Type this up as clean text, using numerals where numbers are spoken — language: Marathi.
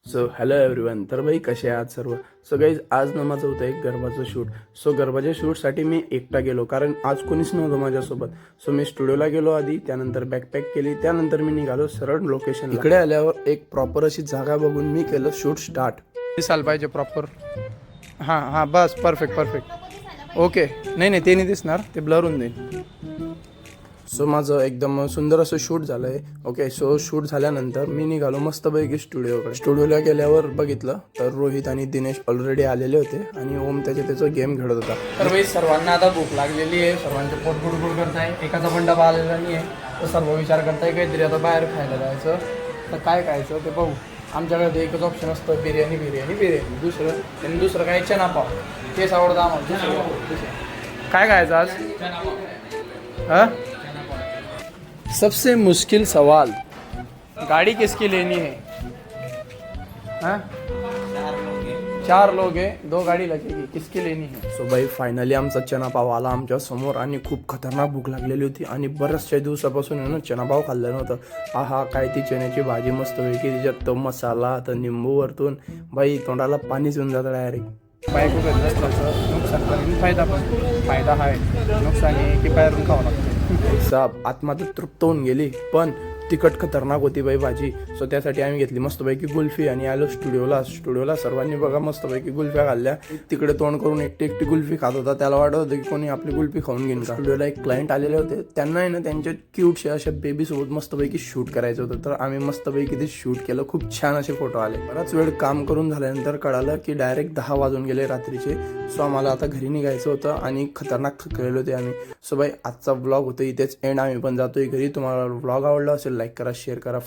So hello everyone. तर भाई कसे आहात सर्व. सो गाईज आज ना माझं होतं एक गरबाचं शूट. सो गरबाच्या शूटसाठी मी एकटा गेलो कारण आज कोणीच नव्हतं माझ्यासोबत. सो मी स्टुडिओला गेलो आधी, त्यानंतर बॅकपॅक केली, त्यानंतर मी निघालो सरळ लोकेशन. इकडे आल्यावर एक प्रॉपर अशी जागा बघून मी केलं शूट स्टार्ट. दिसायला पाहिजे प्रॉपर. हां बस परफेक्ट ओके. नाही ते नाही दिसणार, ते ब्लर होऊन जाईल. सो माझं एकदम सुंदर असं शूट झालं आहे. ओके, सो शूट झाल्यानंतर मी निघालो मस्तपैकी स्टुडिओकडे. स्टुडिओला गेल्यावर बघितलं तर रोहित आणि दिनेश ऑलरेडी आलेले होते आणि ओम त्याचा गेम खेळत होता. तर भाई सर्वांना आता भूक लागलेली आहे, सर्वांचे पोट गुडगुड करत आहे. एकाचा पण डबा आलेला नाही आहे, तर सर्व विचार करताय काहीतरी आता बाहेर खायला जायचं. तर काय खायचं ते पाहू. आमच्याकडे एकच ऑप्शन असतं, बिर्याणी. दुसरं काय चना पाव, तेच आवडतं आम्हाला. काय खायचं आज? हां, सबसे मुश्किल सवाल, गाड़ी किसकी लेनी है? हाँ? 4 लोग हैं, 2 गाड़ी लगेगी, किसकी लेनी है? सो भाई फायनली आमचा चना पाव आला आमच्या समोर आणि खूप खतरनाक भूक लागलेली होती आणि बऱ्याचशा दिवसापासून आहे ना चना पाव खाल्लं नव्हतं. आहा, काय ती चण्याची भाजी मस्त वेगळी, त्याच्यात तो मसाला, तर निंबू वरतून, भाई तोंडाला पाणीच येऊन जातं डायरेक्ट. बायको घरी नसल्याचं नुकसान पण फायदा आहे. नुकसान आहे की बाहेरून खावं लागतं. साप आत्मा तर तृप्त होऊन गेली, पण तिखट खतरनाक होती बाई भाजी. सो त्यासाठी आम्ही घेतली मस्तपैकी कुल्फी आणि आलो स्टुडिओला. सर्वांनी बघा मस्तपैकी कुल्फ्या खाल्ल्या. तिकडे तोंड करून एकटी कुल्फी खात होता. त्याला वाटत होतं की कोणी आपली कुल्फी खाऊन घेईन का. स्टुडिओला एक क्लायंट आलेले होते, त्यांना आहे ना त्यांच्या क्यूटशा अशा बेबीसोबत मस्तपैकी शूट करायचं होतं. तर आम्ही मस्तपैकी ते शूट केलं. खूप छान असे फोटो आले. बराच वेळ काम करून झाल्यानंतर कळालं की डायरेक्ट 10 वाजून गेले रात्रीचे. सो आम्हाला आता घरी निघायचं होतं आणि खतरनाक थकलेले होते आम्ही. सो बाई आजचा ब्लॉग होता इथेच एंड. आम्ही पण जातोय घरी. तुम्हाला ब्लॉग आवडला असेल लाईक करा, शेअर करा,